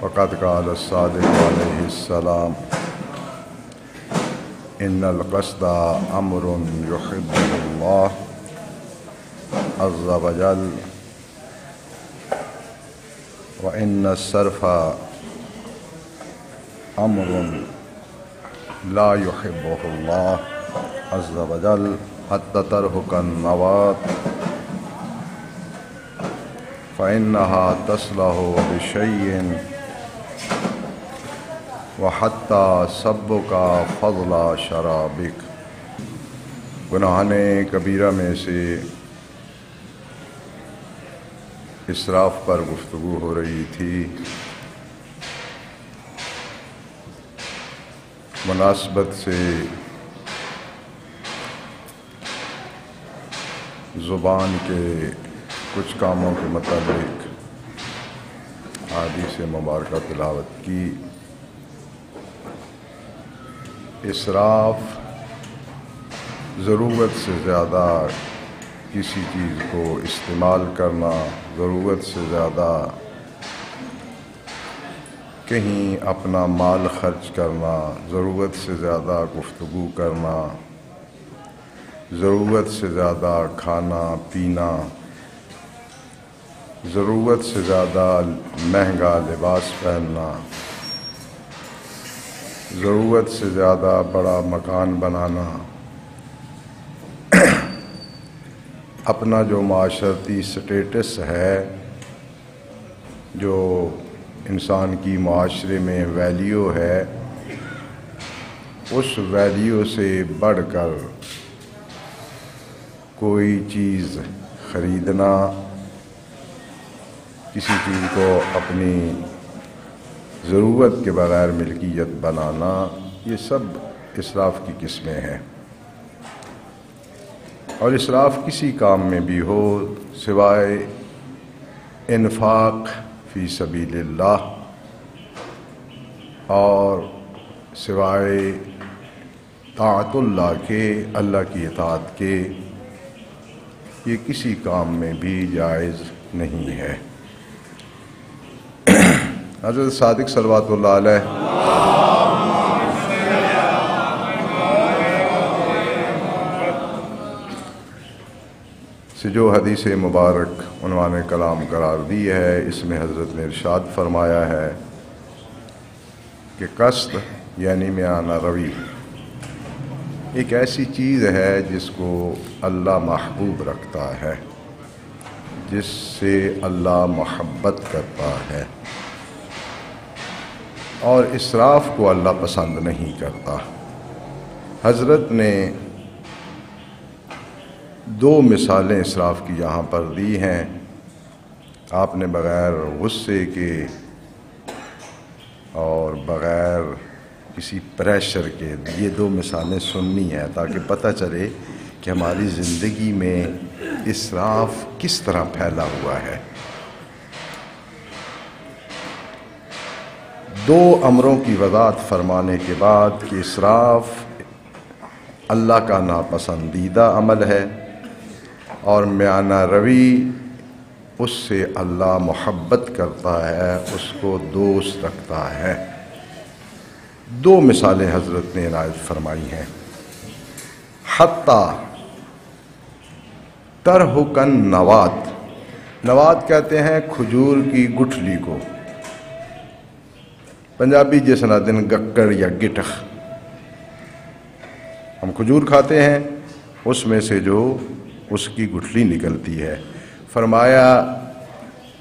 فقد قال الصادق علیہ السلام ان القصد امر يحبه اللہ عز وجل وان الصرف امر لا يحبه اللہ عز وجل حتى ترهق النوات فإنها تصلح بشيء وحتى سبك فضل شرابك۔ گناہان کبیرہ میں سے اسراف پر گفتگو ہو رہی تھی۔ مناسبت سے زبان کے کچھ کاموں کے متعلق احادیث مبارکہ تلاوت کی۔ اسراف ضرورت سے زیادہ کسی چیز کو استعمال کرنا، ضرورت سے زیادہ کہیں اپنا مال خرچ کرنا، ضرورت سے زیادہ گفتگو کرنا، ضرورت سے زیادہ کھانا پینا، ضرورت سے زیادہ مہنگا لباس پہننا، ضرورت سے زیادہ بڑا مکان بنانا، اپنا جو معاشرتی سٹیٹس ہے، جو انسان کی معاشرے میں ویلیو ہے، اس ویلیو سے بڑھ کر کوئی چیز خریدنا، کسی چیز کو اپنی ضرورت کے بغیر ملکیت بنانا، یہ سب اسراف کی قسمیں ہیں۔ اور اسراف کسی کام میں بھی ہو سوائے انفاق فی سبیل اللہ اور سوائے طاعت اللہ کے، اللہ کی اطاعت کے، یہ کسی کام میں بھی جائز نہیں ہے۔ حضرت صادق صلوات اللہ علیہ سے جو حدیث مبارک عنوان کلام قرار دی ہے، اس میں حضرت نے ارشاد فرمایا ہے کہ قصد یعنی میانہ روی ایک ایسی چیز ہے جس کو اللہ محبوب رکھتا ہے، جس سے اللہ محبت کرتا ہے، اور اسراف کو اللہ پسند نہیں کرتا۔ حضرت نے دو مثالیں اسراف کی یہاں پر دی ہیں۔ آپ نے بغیر غصے کے اور بغیر کسی پریشر کے یہ دو مثالیں سننی ہیں تاکہ پتہ چلے کہ ہماری زندگی میں اسراف کس طرح پھیلا ہوا ہے۔ دو امروں کی وضاحت فرمانے کے بعد کہ اسراف اللہ کا ناپسندیدہ عمل ہے اور میانہ روی اس سے اللہ محبت کرتا ہے، اس کو دوست رکھتا ہے۔ دو مثالیں حضرت نے عنایت فرمائی ہیں۔ حتیٰ ترہکن نوات، نوات کہتے ہیں کھجور کی گٹھلی کو، پنجابی جس دن گکڑ یا گٹخ، ہم کھجور کھاتے ہیں، اس میں سے جو اس کی گٹھلی نکلتی ہے۔ فرمایا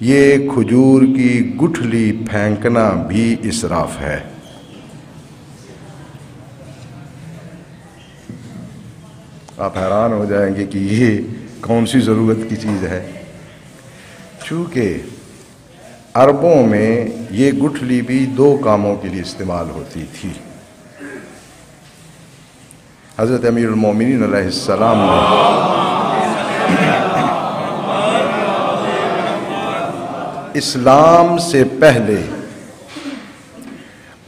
یہ کھجور کی گٹھلی پھینکنا بھی اسراف ہے۔ آپ حیران ہو جائیں گے کہ یہ کون سی ضرورت کی چیز ہے۔ چونکہ عربوں میں یہ گٹھلی بھی دو کاموں کے لیے استعمال ہوتی تھی۔ حضرت امیر المومنین علیہ السلام نے اسلام سے پہلے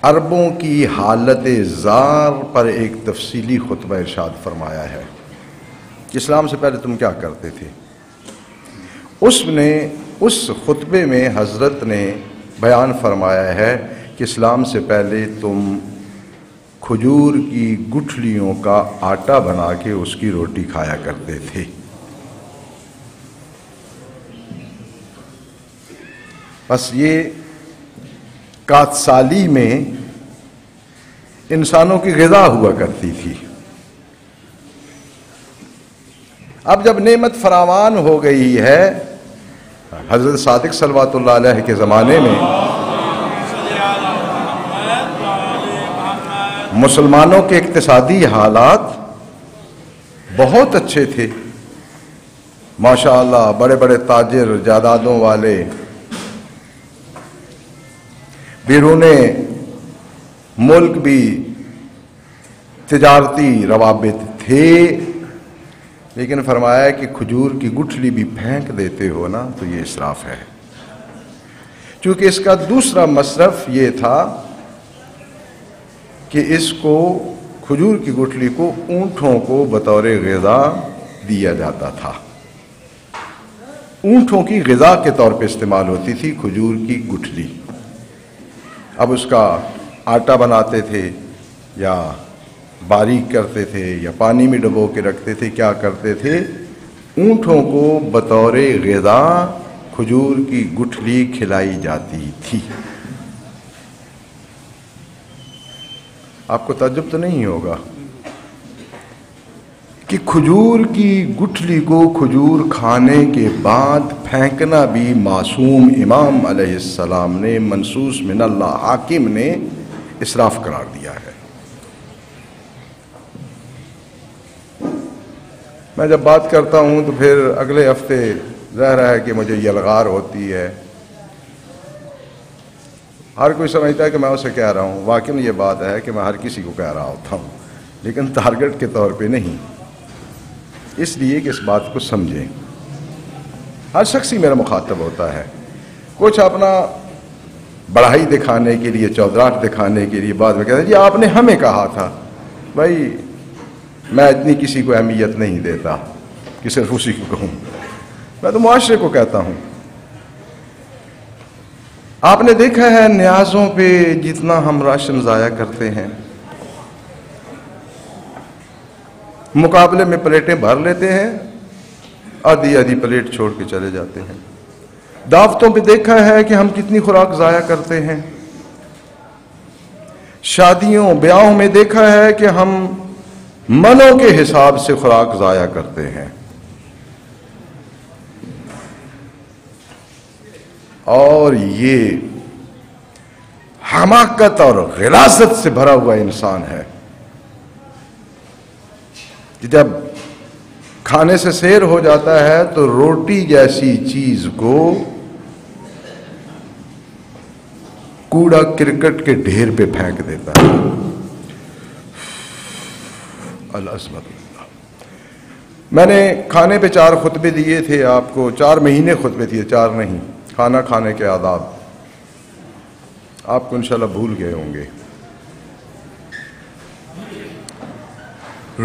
عربوں کی حالت زار پر ایک تفصیلی خطبہ ارشاد فرمایا ہے۔ اسلام سے پہلے تم کیا کرتے تھے؟ اس خطبے میں حضرت نے بیان فرمایا ہے کہ اسلام سے پہلے تم کھجور کی گٹھلیوں کا آٹا بنا کے اس کی روٹی کھایا کرتے تھے۔ بس یہ کات سالی میں انسانوں کی غذا ہوا کرتی تھی۔ اب جب نعمت فراوان ہو گئی ہے، حضرت صادق صلوات اللہ علیہ کے زمانے میں مسلمانوں کے اقتصادی حالات بہت اچھے تھے، ماشاءاللہ بڑے بڑے تاجر جائیدادوں والے بیرون ملک بھی تجارتی روابط تھے، لیکن فرمایا کہ کھجور کی گٹھلی بھی پھینک دیتے ہو نا تو یہ اسراف ہے، چونکہ اس کا دوسرا مصرف یہ تھا کہ اس کو کھجور کی گٹھلی کو اونٹوں کو بطور غذا دیا جاتا تھا۔ اونٹوں کی غذا کے طور پہ استعمال ہوتی تھی کھجور کی گٹھلی۔ اب اس کا آٹا بناتے تھے یا باریک کرتے تھے یا پانی میں ڈبو کے رکھتے تھے، کیا کرتے تھے، اونٹوں کو بطور غذا کھجور کی گٹھلی کھلائی جاتی تھی۔ آپ کو تعجب تو نہیں ہوگا کہ کھجور کی گٹھلی کو کھجور کھانے کے بعد پھینکنا بھی معصوم امام علیہ السلام نے منصوص من اللہ حاکم نے اسراف قرار دیا ہے۔ میں جب بات کرتا ہوں تو پھر اگلے ہفتے ظاہر ہے کہ مجھے یلغار ہوتی ہے، ہر کوئی سمجھتا ہے کہ میں اسے کہہ رہا ہوں، واقعی یہ بات ہے کہ میں ہر کسی کو کہہ رہا ہوتا ہوں، لیکن ٹارگٹ کے طور پہ نہیں، اس لیے کہ اس بات کو سمجھیں۔ ہر شخص ہی میرا مخاطب ہوتا ہے، کچھ اپنا بڑائی دکھانے کے لیے، چودراہٹ دکھانے کے لیے بعد میں کہتا ہے جی آپ نے ہمیں کہا تھا۔ بھائی میں اتنی کسی کو اہمیت نہیں دیتا کہ صرف اسی کو کہوں، میں تو معاشرے کو کہتا ہوں۔ آپ نے دیکھا ہے نیازوں پہ جتنا ہم راشن ضائع کرتے ہیں، مقابلے میں پلیٹیں بھر لیتے ہیں، آدھی آدھی پلیٹ چھوڑ کے چلے جاتے ہیں۔ دعوتوں پہ دیکھا ہے کہ ہم کتنی خوراک ضائع کرتے ہیں۔ شادیوں بیاہوں میں دیکھا ہے کہ ہم منوں کے حساب سے خوراک ضائع کرتے ہیں، اور یہ حماقت اور غلاظت سے بھرا ہوا انسان ہے کہ جب کھانے سے سیر ہو جاتا ہے تو روٹی جیسی چیز کو کوڑا کرکٹ کے ڈھیر پہ پھینک دیتا ہے۔ العظمت اللہ۔ میں نے کھانے پہ 4 خطبے دیے تھے آپ کو، 4 مہینے خطبے دیے، 4 نہیں، کھانا کھانے کے آداب آپ کو انشاءاللہ بھول گئے ہوں گے۔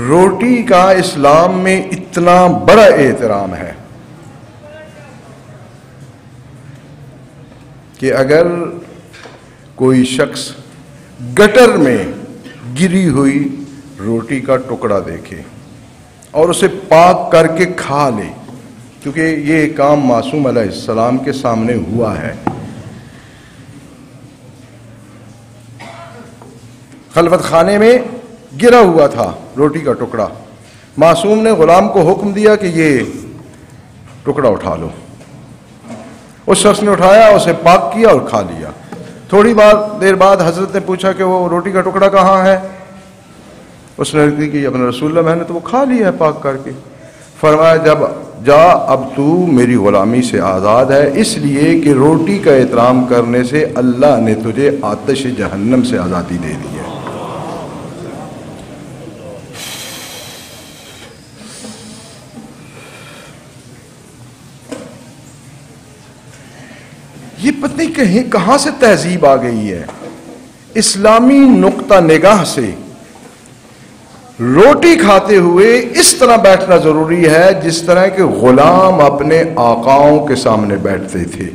روٹی کا اسلام میں اتنا بڑا احترام ہے کہ اگر کوئی شخص گٹر میں گری ہوئی روٹی کا ٹکڑا دیکھے اور اسے پاک کر کے کھا لے، کیونکہ یہ کام معصوم علیہ السلام کے سامنے ہوا ہے۔ خلوت خانے میں گرا ہوا تھا روٹی کا ٹکڑا، معصوم نے غلام کو حکم دیا کہ یہ ٹکڑا اٹھا لو، اس شخص نے اٹھایا، اسے پاک کیا اور کھا لیا۔ تھوڑی دیر بعد حضرت نے پوچھا کہ وہ روٹی کا ٹکڑا کہاں ہے؟ اس نے کہا کہ اپنے رسول اللہ میں نے تو وہ کھا لیا ہے پاک کر کے۔ فرمایا جب جا اب تو میری غلامی سے آزاد ہے، اس لیے کہ روٹی کا احترام کرنے سے اللہ نے تجھے آتش جہنم سے آزادی دے دی ہے۔ یہ پتہ نہیں کہاں سے تہذیب آ گئی ہے۔ اسلامی نقطہ نگاہ سے روٹی کھاتے ہوئے اس طرح بیٹھنا ضروری ہے جس طرح کہ غلام اپنے آقاؤں کے سامنے بیٹھتے تھے۔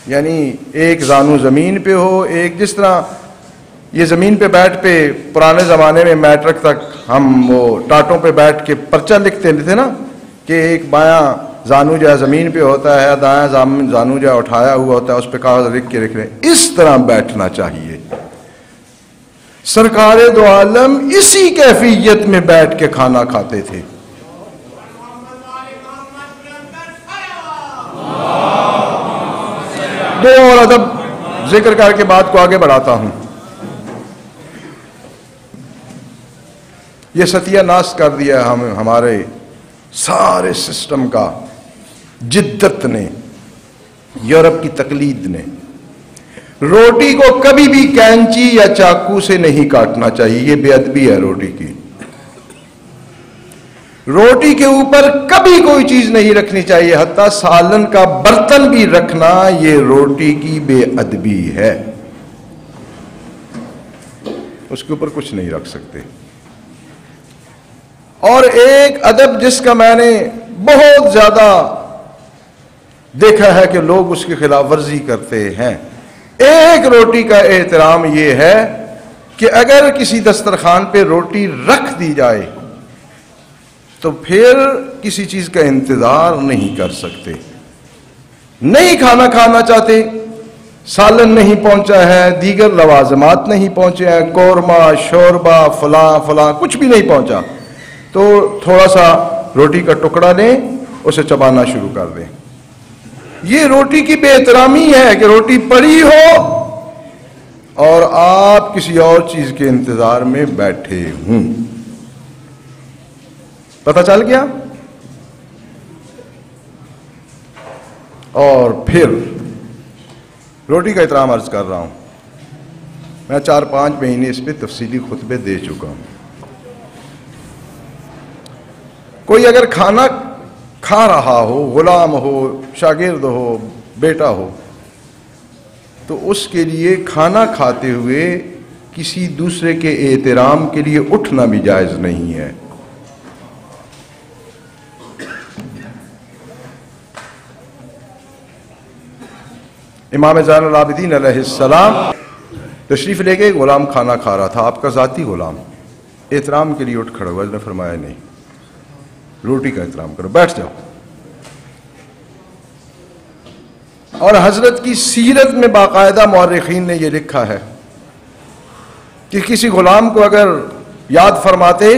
یعنی ایک زانو زمین پہ ہو، ایک جس طرح یہ زمین پہ بیٹھ پہ پرانے زمانے میں میٹرک تک ہم وہ ٹاٹوں پہ بیٹھ کے پرچہ لکھتے تھے نا، کہ ایک بایاں زانو جو ہے زمین پہ ہوتا ہے، دایاں زانو جو ہے اٹھایا ہوا ہوتا ہے، اس پہ کاغذ لکھ کے رکھ رہے ہیں، اس طرح بیٹھنا چاہیے۔ سرکار دو عالم اسی کیفیت میں بیٹھ کے کھانا کھاتے تھے۔ دو اور ادب ذکر کر کے بات کو آگے بڑھاتا ہوں۔ یہ ستیہ ناش کر دیا ہمارے سارے سسٹم کا جدت نے، یورپ کی تقلید نے۔ روٹی کو کبھی بھی کینچی یا چاقو سے نہیں کاٹنا چاہیے، یہ بے ادبی ہے روٹی کی۔ روٹی کے اوپر کبھی کوئی چیز نہیں رکھنی چاہیے، حتیٰ سالن کا برتن بھی رکھنا یہ روٹی کی بے ادبی ہے۔ اس کے اوپر کچھ نہیں رکھ سکتے۔ اور ایک ادب جس کا میں نے بہت زیادہ دیکھا ہے کہ لوگ اس کی خلاف ورزی کرتے ہیں، ایک روٹی کا احترام یہ ہے کہ اگر کسی دسترخوان پہ روٹی رکھ دی جائے تو پھر کسی چیز کا انتظار نہیں کر سکتے۔ نہیں کھانا چاہتے، سالن نہیں پہنچا ہے، دیگر لوازمات نہیں پہنچے ہیں، قورمہ شوربہ فلاں کچھ بھی نہیں پہنچا، تو تھوڑا سا روٹی کا ٹکڑا لیں، اسے چبانا شروع کر دیں۔ یہ روٹی کی بے احترامی ہے کہ روٹی پڑی ہو اور آپ کسی اور چیز کے انتظار میں بیٹھے ہوں۔ پتہ چل گیا؟ اور پھر روٹی کا احترام عرض کر رہا ہوں، میں 4-5 مہینے اس پہ تفصیلی خطبے دے چکا ہوں۔ کوئی اگر کھانا کھا رہا ہو، غلام ہو، شاگرد ہو، بیٹا ہو، تو اس کے لیے کھانا کھاتے ہوئے کسی دوسرے کے احترام کے لیے اٹھنا بھی جائز نہیں ہے۔ امام زین العابدین علیہ السلام تشریف لے کے غلام کھانا کھا رہا تھا، آپ کا ذاتی غلام، احترام کے لیے اٹھ کھڑا ہوا، اس نے فرمایا نہیں، روٹی کا احترام کرو، بیٹھ جاؤ۔ اور حضرت کی سیرت میں باقاعدہ مورخین نے یہ لکھا ہے کہ کسی غلام کو اگر یاد فرماتے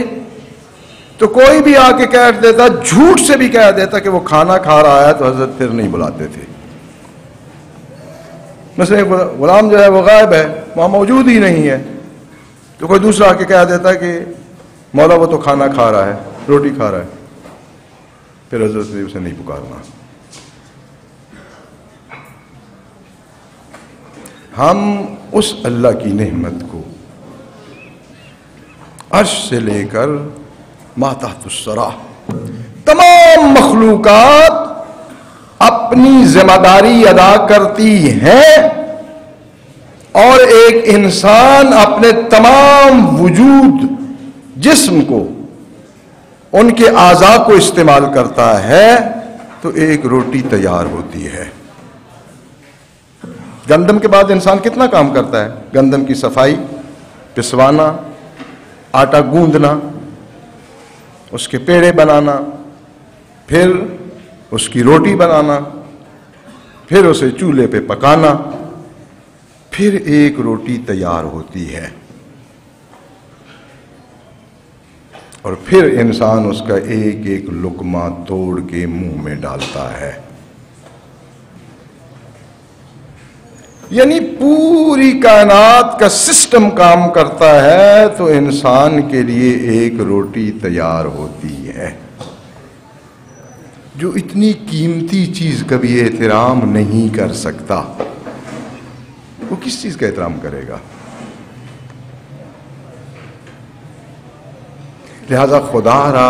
تو کوئی بھی آ کے کہہ دیتا، جھوٹ سے بھی کہہ دیتا کہ وہ کھانا کھا رہا ہے، تو حضرت پھر نہیں بلاتے تھے۔ مثلا غلام جو ہے وہ غائب ہے، وہاں موجود ہی نہیں ہے، تو کوئی دوسرا آ کے کہہ دیتا کہ مولا وہ تو کھانا کھا رہا ہے، روٹی کھا رہا ہے، پھر حضرت نے اسے نہیں پکارنا۔ ہم اس اللہ کی نعمت کو عرش سے لے کر ما تحت الثری تمام مخلوقات اپنی ذمہ داری ادا کرتی ہیں، اور ایک انسان اپنے تمام وجود جسم کو، ان کے اعضاء کو استعمال کرتا ہے تو ایک روٹی تیار ہوتی ہے۔ گندم کے بعد انسان کتنا کام کرتا ہے؟ گندم کی صفائی، پسوانا، آٹا گوندنا، اس کے پیڑے بنانا، پھر اس کی روٹی بنانا، پھر اسے چولہے پہ پکانا، پھر ایک روٹی تیار ہوتی ہے، اور پھر انسان اس کا ایک ایک لقمہ توڑ کے منہ میں ڈالتا ہے۔ یعنی پوری کائنات کا سسٹم کام کرتا ہے تو انسان کے لیے ایک روٹی تیار ہوتی ہے۔ جو اتنی قیمتی چیز کا بھی احترام نہیں کر سکتا، وہ کس چیز کا احترام کرے گا؟ لہذا خدا را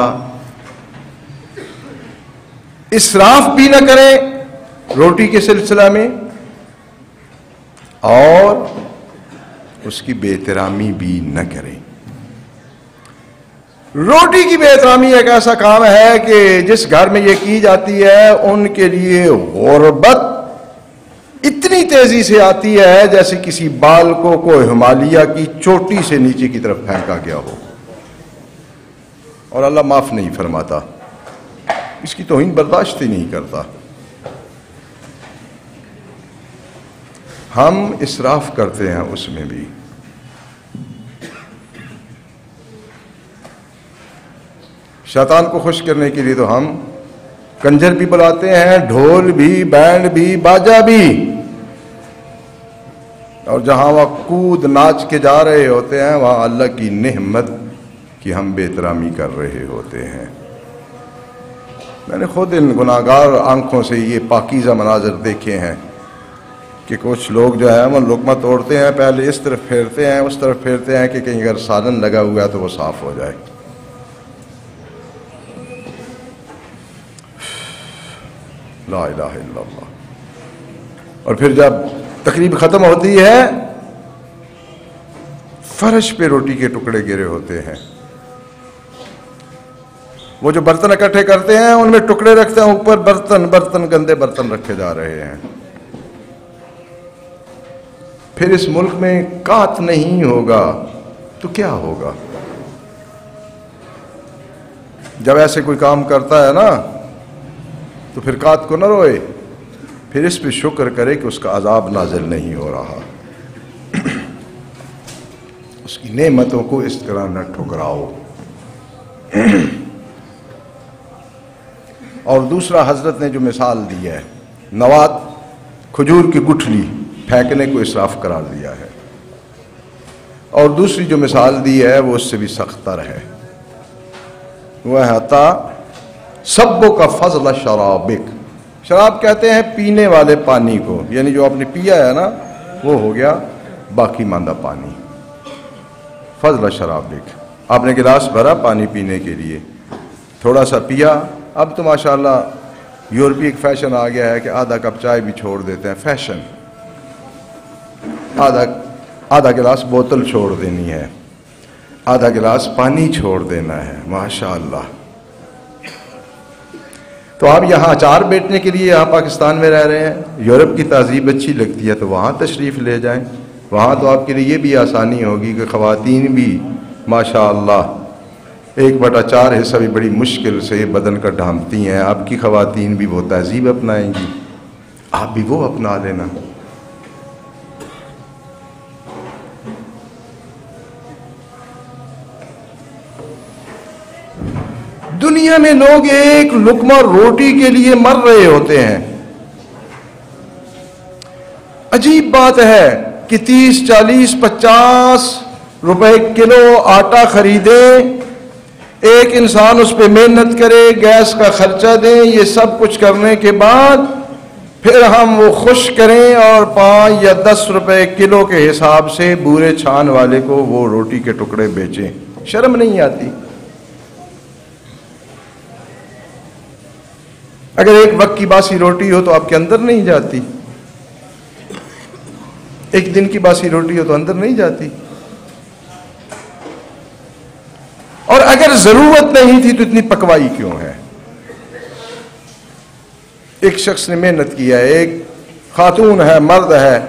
اسراف بھی نہ کریں روٹی کے سلسلہ میں، اور اس کی بے احترامی بھی نہ کریں۔ روٹی کی بے احترامی ایک ایسا کام ہے کہ جس گھر میں یہ کی جاتی ہے ان کے لیے غربت اتنی اتنی تیزی سے آتی ہے جیسے کسی بال کو کوئی ہمالیہ کی چوٹی سے نیچے کی طرف پھینکا گیا ہو، اور اللہ معاف نہیں فرماتا، اس کی توہین برداشت ہی نہیں کرتا۔ ہم اسراف کرتے ہیں اس میں بھی۔ شیطان کو خوش کرنے کے لیے تو ہم کنجر بھی بلاتے ہیں، ڈھول بھی، بینڈ بھی، باجا بھی، اور جہاں وہ کود ناچ کے جا رہے ہوتے ہیں وہاں اللہ کی نعمت کی ہم بے احترامی کر رہے ہوتے ہیں۔ میں نے خود ان گناہگار آنکھوں سے یہ پاکیزہ مناظر دیکھے ہیں کہ کچھ لوگ جو ہے وہ لقمہ توڑتے ہیں، پہلے اس طرف پھیرتے ہیں، اس طرف پھیرتے ہیں کہ کہیں اگر سالن لگا ہوا ہے تو وہ صاف ہو جائے۔ لا الہ الا اللہ۔ اور پھر جب تقریب ختم ہوتی ہے، فرش پہ روٹی کے ٹکڑے گرے ہوتے ہیں، وہ جو برتن اکٹھے کرتے ہیں ان میں ٹکڑے رکھتے ہیں، اوپر برتن گندے برتن رکھے جا رہے ہیں۔ پھر اس ملک میں قات نہیں ہوگا تو کیا ہوگا؟ جب ایسے کوئی کام کرتا ہے نا تو پھر قات کو نہ روئے، پھر اس پہ شکر کرے کہ اس کا عذاب نازل نہیں ہو رہا، اس کی نعمتوں کو اس طرح نہ ٹھکراؤ۔ اور دوسرا حضرت نے جو مثال دی ہے، نوات کھجور کی گٹھلی پھینکنے کو اسراف قرار دیا ہے، اور دوسری جو مثال دی ہے وہ اس سے بھی سخت تر ہے، وہ ہے عطا سبو کا فضل شرابک۔ شراب کہتے ہیں پینے والے پانی کو، یعنی جو آپ نے پیا ہے نا وہ ہو گیا باقی ماندہ پانی۔ فضل شرابک، آپ نے گلاس بھرا پانی پینے کے لیے، تھوڑا سا پیا، اب تو ماشاءاللہ یورپی ایک فیشن آ گیا ہے کہ آدھا کپ چائے بھی چھوڑ دیتے ہیں، فیشن، آدھا گلاس بوتل چھوڑ دینی ہے، آدھا گلاس پانی چھوڑ دینا ہے، ماشاءاللہ۔ تو آپ یہاں اچار بیٹنے کے لیے یہاں پاکستان میں رہ رہے ہیں، یورپ کی تہذیب اچھی لگتی ہے تو وہاں تشریف لے جائیں، وہاں تو آپ کے لیے یہ بھی آسانی ہوگی کہ خواتین بھی ماشاءاللہ 1/4 حصہ بھی بڑی مشکل سے بدن کا ڈھانپتی ہیں، آپ کی خواتین بھی وہ تہذیب اپنائیں گی، آپ بھی وہ اپنا لینا۔ دنیا میں لوگ ایک لقمہ روٹی کے لیے مر رہے ہوتے ہیں۔ عجیب بات ہے کہ 30، 40، 50 روپے کلو آٹا خریدے، ایک انسان اس پہ محنت کرے، گیس کا خرچہ دیں، یہ سب کچھ کرنے کے بعد پھر ہم وہ خوش کریں اور 5 یا 10 روپے کلو کے حساب سے بورے چھان والے کو وہ روٹی کے ٹکڑے بیچیں۔ شرم نہیں آتی؟ اگر ایک وقت کی باسی روٹی ہو تو آپ کے اندر نہیں جاتی، ایک دن کی باسی روٹی ہو تو اندر نہیں جاتی، اور اگر ضرورت نہیں تھی تو اتنی پکوائی کیوں ہے؟ ایک شخص نے محنت کی ہے، ایک خاتون ہے، مرد ہے،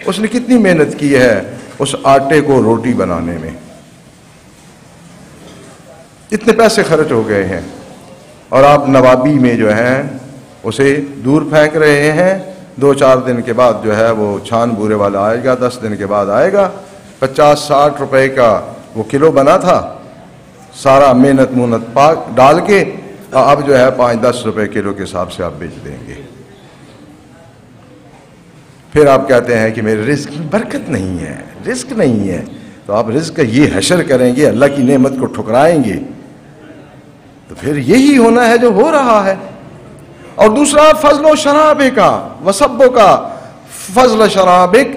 اس نے کتنی محنت کی ہے اس آٹے کو روٹی بنانے میں، اتنے پیسے خرچ ہو گئے ہیں، اور آپ نوابی میں جو ہیں اسے دور پھینک رہے ہیں۔ 2-4 دن کے بعد جو ہے وہ چھان بورے والا آئے گا، 10 دن کے بعد آئے گا، 50-60 روپے کا وہ کلو بنا تھا، سارا محنت پاک ڈال کے اب جو ہے 5-10 روپے کلو کے حساب سے آپ بیچ دیں گے۔ پھر آپ کہتے ہیں کہ میرے رزق میں برکت نہیں ہے، رزق نہیں ہے، تو آپ رزق کا یہ حشر کریں گے، اللہ کی نعمت کو ٹھکرائیں گے، تو پھر یہی ہونا ہے جو ہو رہا ہے۔ اور دوسرا فضل و شرابے کا، وسبو کا فضل شرابک،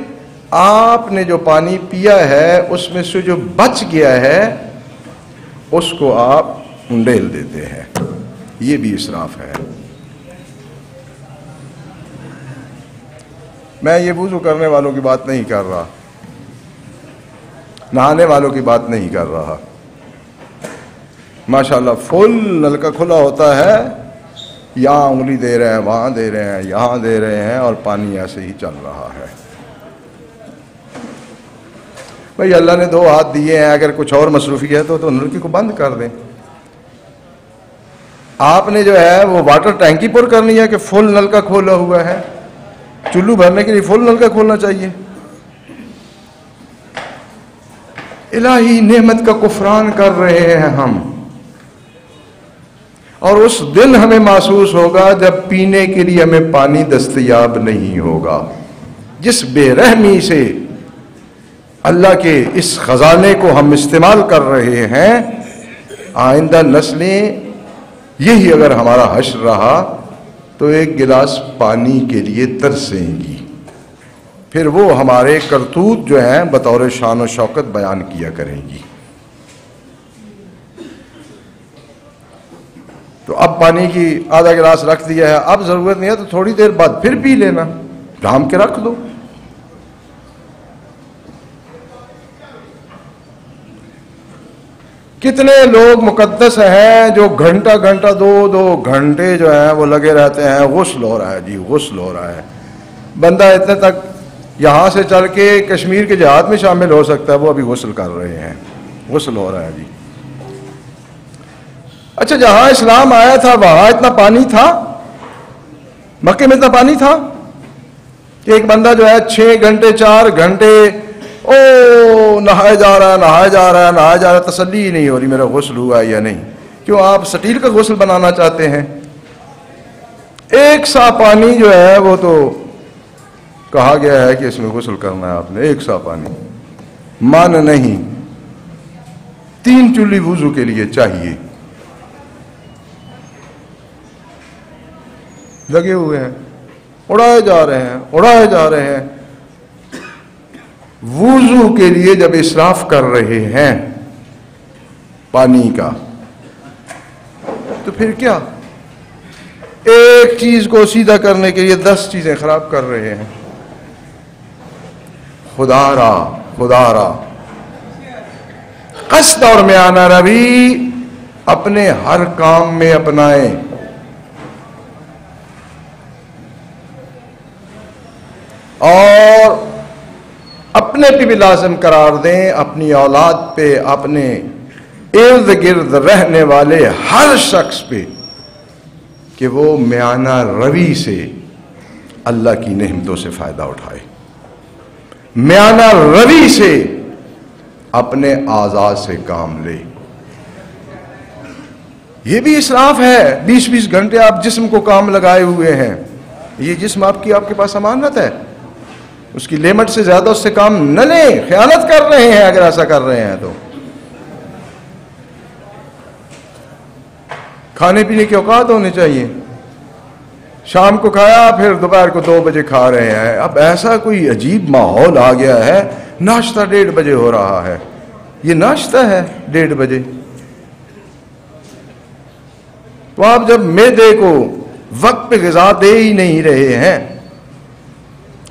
آپ نے جو پانی پیا ہے اس میں سے جو بچ گیا ہے اس کو آپ انڈیل دیتے ہیں، یہ بھی اسراف ہے۔ میں یہ وضو کرنے والوں کی بات نہیں کر رہا، نہانے والوں کی بات نہیں کر رہا، ماشاءاللہ فل نل کا کھلا ہوتا ہے، یہاں انگلی دے رہے ہیں، وہاں دے رہے ہیں، یہاں دے رہے ہیں، اور پانی ایسے ہی چل رہا ہے۔ بھئی اللہ نے 2 ہاتھ دیے ہیں، اگر کچھ اور مصروفیت ہو تو نلکی کو بند کر دیں۔ آپ نے جو ہے وہ واٹر ٹینکی پر کرنی ہے کہ فل نل کا کھولا ہوا ہے؟ چلو بھرنے کے لیے فل نل کا کھولنا چاہیے۔ الہی نعمت کا کفران کر رہے ہیں ہم، اور اس دن ہمیں محسوس ہوگا جب پینے کے لیے ہمیں پانی دستیاب نہیں ہوگا۔ جس بے رحمی سے اللہ کے اس خزانے کو ہم استعمال کر رہے ہیں، آئندہ نسلیں یہی اگر ہمارا حشر رہا تو ایک گلاس پانی کے لیے ترسیں گی، پھر وہ ہمارے کرتوت جو ہیں بطور شان و شوکت بیان کیا کریں گی۔ تو اب پانی کی آدھا گلاس رکھ دیا ہے، اب ضرورت نہیں ہے تو تھوڑی دیر بعد پھر پی لینا، ڈھام کے رکھ دو۔ کتنے لوگ مقدس ہیں جو گھنٹہ گھنٹہ 2 گھنٹے جو ہیں وہ لگے رہتے ہیں، غسل ہو رہا ہے جی، غسل ہو رہا ہے۔ بندہ اتنے تک یہاں سے چل کے کشمیر کے جہاد میں شامل ہو سکتا ہے، وہ ابھی غسل کر رہے ہیں، غسل ہو رہا ہے جی۔ اچھا، جہاں اسلام آیا تھا وہاں اتنا پانی تھا؟ مکے میں اتنا پانی تھا کہ ایک بندہ جو ہے 6 گھنٹے 4 گھنٹے نہائے جا رہا ہے، نہائے جا رہا ہے، نہائے جا رہا ہے، تسلی ہی نہیں ہو رہی میرا غسل ہوا یا نہیں؟ کیوں آپ سٹیل کا غسل بنانا چاہتے ہیں؟ ایک سا پانی جو ہے وہ تو کہا گیا ہے کہ اس میں غسل کرنا ہے آپ نے، ایک سا پانی من نہیں، 3 چولی وضو کے لیے چاہیے۔ لگے ہوئے ہیں، اڑائے جا رہے ہیں، اڑائے جا رہے ہیں۔ وضو کے لیے جب اسراف کر رہے ہیں پانی کا تو پھر کیا؟ ایک چیز کو سیدھا کرنے کے لیے 10 چیزیں خراب کر رہے ہیں۔ خدا را قصد اور میانہ روی اپنے ہر کام میں اپنائیں۔ اور اپنے پہ بھی لازم قرار دیں، اپنی اولاد پہ، اپنے ارد گرد رہنے والے ہر شخص پہ، کہ وہ میانہ روی سے اللہ کی نعمتوں سے فائدہ اٹھائے، میانہ روی سے اپنے اعضاء سے کام لے۔ یہ بھی اسراف ہے۔ 20 گھنٹے آپ جسم کو کام لگائے ہوئے ہیں، یہ جسم آپ کے پاس امانت ہے، اس کی لمٹ سے زیادہ اس سے کام نہ لیں۔ خیانت کر رہے ہیں اگر ایسا کر رہے ہیں تو۔ کھانے پینے کے اوقات ہونے چاہیے، شام کو کھایا پھر دوپہر کو 2 بجے کھا رہے ہیں۔ اب ایسا کوئی عجیب ماحول آ گیا ہے، ناشتہ 1:30 بجے ہو رہا ہے، یہ ناشتہ ہے 1:30 بجے؟ تو آپ جب معدے کو وقت پہ غذا دے ہی نہیں رہے ہیں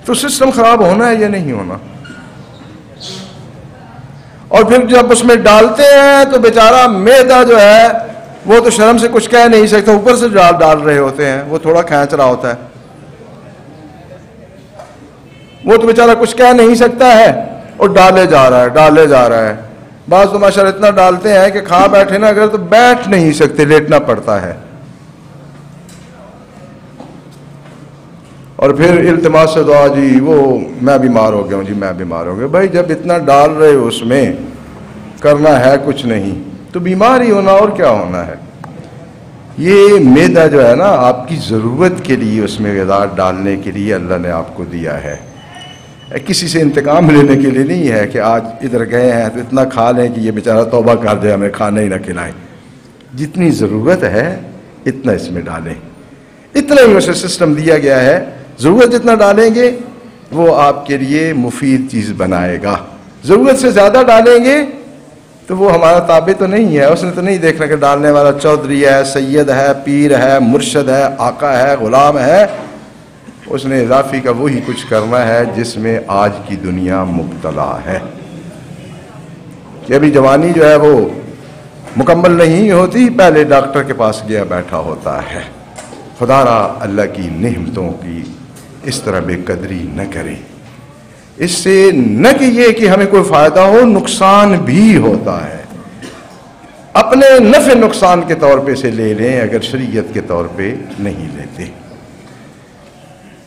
تو سسٹم خراب ہونا ہے یا نہیں ہونا؟ اور پھر جب اس میں ڈالتے ہیں تو بیچارہ معدہ جو ہے وہ تو شرم سے کچھ کہہ نہیں سکتا، اوپر سے ڈال رہے ہوتے ہیں، وہ تھوڑا کھینچ رہا ہوتا ہے، وہ تو بیچارہ کچھ کہہ نہیں سکتا ہے اور ڈالے جا رہا ہے۔ بعض تو ماشاءاللہ اتنا ڈالتے ہیں کہ کھا بیٹھے نا اگر تو بیٹھ نہیں سکتے، لیٹنا پڑتا ہے۔ اور پھر التماس سے دعا، جی وہ میں بیمار ہو گیا ہوں، جی میں بیمار ہو گیا۔ بھائی جب اتنا ڈال رہے ہو اس میں، کرنا ہے کچھ نہیں تو بیمار ہی ہونا، اور کیا ہونا ہے؟ یہ معدہ جو ہے نا آپ کی ضرورت کے لیے، اس میں غذا ڈالنے کے لیے اللہ نے آپ کو دیا ہے، کسی سے انتقام لینے کے لیے نہیں ہے کہ آج ادھر گئے ہیں تو اتنا کھا لیں کہ یہ بیچارہ توبہ کر جائے، ہمیں کھانا ہی نہ کھلائیں۔ جتنی ضرورت ہے اتنا اس میں ڈالیں، اتنا ہی اسے سسٹم دیا گیا ہے۔ ضرورت جتنا ڈالیں گے وہ آپ کے لیے مفید چیز بنائے گا، ضرورت سے زیادہ ڈالیں گے تو وہ ہمارا تابع تو نہیں ہے، اس نے تو نہیں دیکھنا کہ ڈالنے والا چودھری ہے، سید ہے، پیر ہے، مرشد ہے، آقا ہے، غلام ہے۔ اس نے اضافی کا وہی کچھ کرنا ہے جس میں آج کی دنیا مبتلا ہے، کہ ابھی جوانی جو ہے وہ مکمل نہیں ہوتی، پہلے ڈاکٹر کے پاس گیا بیٹھا ہوتا ہے، خدا را اللہ کی نعمتوں کی اس طرح بے قدری نہ کریں. اس سے نہ کہ یہ کہ ہمیں کوئی فائدہ ہو، نقصان بھی ہوتا ہے. اپنے نفع نقصان کے طور پہ سے لے لیں اگر شریعت کے طور پہ نہیں لیتے.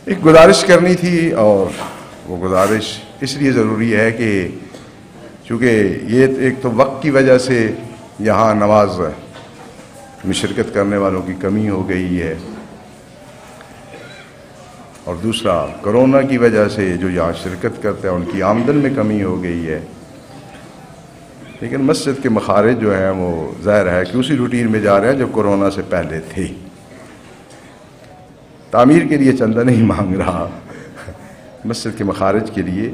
ایک گزارش کرنی تھی، اور وہ گزارش اس لیے ضروری ہے کہ چونکہ یہ ایک تو وقت کی وجہ سے یہاں نماز میں شرکت کرنے والوں کی کمی ہو گئی ہے، اور دوسرا کرونا کی وجہ سے جو یہاں شرکت کرتے ہیں ان کی آمدن میں کمی ہو گئی ہے. لیکن مسجد کے مخارج جو ہیں وہ ظاہر ہے کہ اسی روٹین میں جا رہے ہیں جو کرونا سے پہلے تھے. تعمیر کے لیے چندہ نہیں مانگ رہا، مسجد کے مخارج کے لیے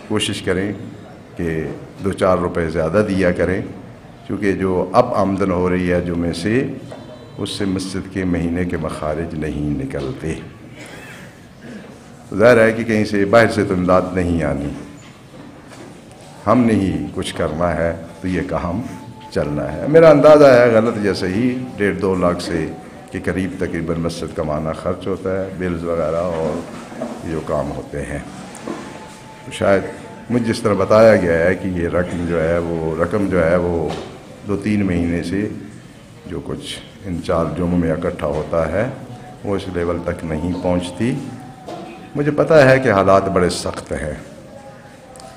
کوشش کریں کہ 2-4 روپے زیادہ دیا کریں، کیونکہ جو اب آمدن ہو رہی ہے جمعے سے، اس سے مسجد کے مہینے کے مخارج نہیں نکلتے. ظاہر ہے کہ کہیں سے باہر سے تو امداد نہیں آنی، ہم نے ہی کچھ کرنا ہے، تو یہ کام چلنا ہے. میرا اندازہ ہے غلط یا صحیح 1.5-2 لاکھ سے کے قریب تقریباً مسجد کا معنی خرچ ہوتا ہے، بلز وغیرہ اور جو کام ہوتے ہیں. شاید مجھ جس طرح بتایا گیا ہے کہ یہ رقم جو ہے وہ 2-3 مہینے سے جو کچھ ان 4 جمعوں میں اکٹھا ہوتا ہے وہ اس لیول تک نہیں پہنچتی. مجھے پتہ ہے کہ حالات بڑے سخت ہیں،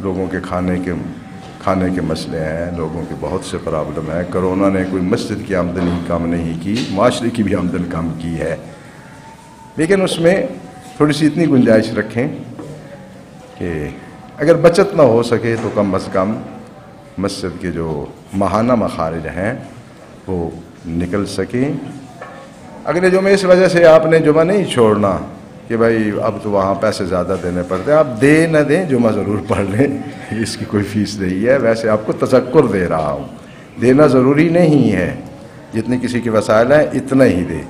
لوگوں کے کھانے کے مسئلے ہیں، لوگوں کے بہت سے پرابلم ہیں. کرونا نے کوئی مسجد کی آمدنی کم نہیں کی، معاشرے کی بھی آمدن کم کی ہے. لیکن اس میں تھوڑی سی اتنی گنجائش رکھیں کہ اگر بچت نہ ہو سکے تو کم از کم مسجد کے جو ماہانہ مخارج ہیں وہ نکل سکیں. اگلے جمعے اس وجہ سے آپ نے جمعہ نہیں چھوڑنا کہ بھائی اب تو وہاں پیسے زیادہ دینے پڑتے ہیں. آپ دے نہ دیں جمعہ ضرور پڑھ لیں، اس کی کوئی فیس نہیں ہے. ویسے آپ کو تذکر دے رہا ہوں، دینا ضروری نہیں ہے. جتنے کسی کے وسائل ہیں اتنا ہی دے.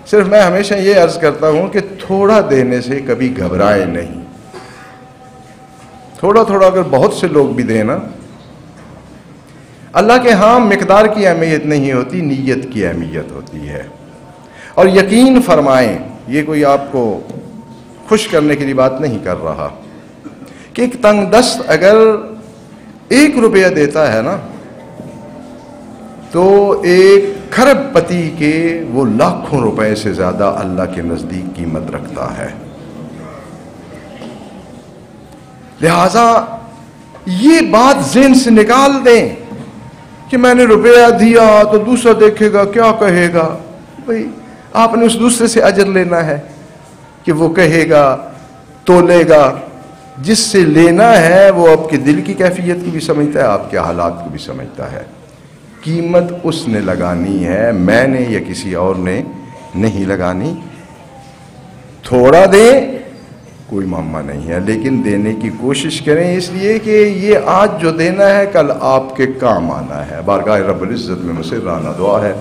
صرف میں ہمیشہ یہ عرض کرتا ہوں کہ تھوڑا دینے سے کبھی گھبرائے نہیں. تھوڑا اگر بہت سے لوگ بھی دیں نا، اللہ کے ہاں مقدار کی اہمیت نہیں ہوتی، نیت کی اہمیت ہوتی ہے. اور یقین فرمائیں، یہ کوئی آپ کو خوش کرنے کے لیے بات نہیں کر رہا کہ ایک تنگ دست اگر 1 روپیہ دیتا ہے نا تو ایک کھرب پتی کے وہ لاکھوں روپے سے زیادہ اللہ کے نزدیک قیمت رکھتا ہے. لہذا یہ بات ذہن سے نکال دیں کہ میں نے روپیہ دیا تو دوسرا دیکھے گا کیا کہے گا. بھئی آپ نے اس دوسرے سے اجر لینا ہے کہ وہ کہے گا، تولے گا. جس سے لینا ہے وہ آپ کے دل کی کیفیت کو بھی سمجھتا ہے، آپ کے حالات کو بھی سمجھتا ہے. قیمت اس نے لگانی ہے، میں نے یا کسی اور نے نہیں لگانی. تھوڑا دیں کوئی معاملہ نہیں ہے، لیکن دینے کی کوشش کریں، اس لیے کہ یہ آج جو دینا ہے کل آپ کے کام آنا ہے. بارگاہ رب العزت میں مسررانہ دعا ہے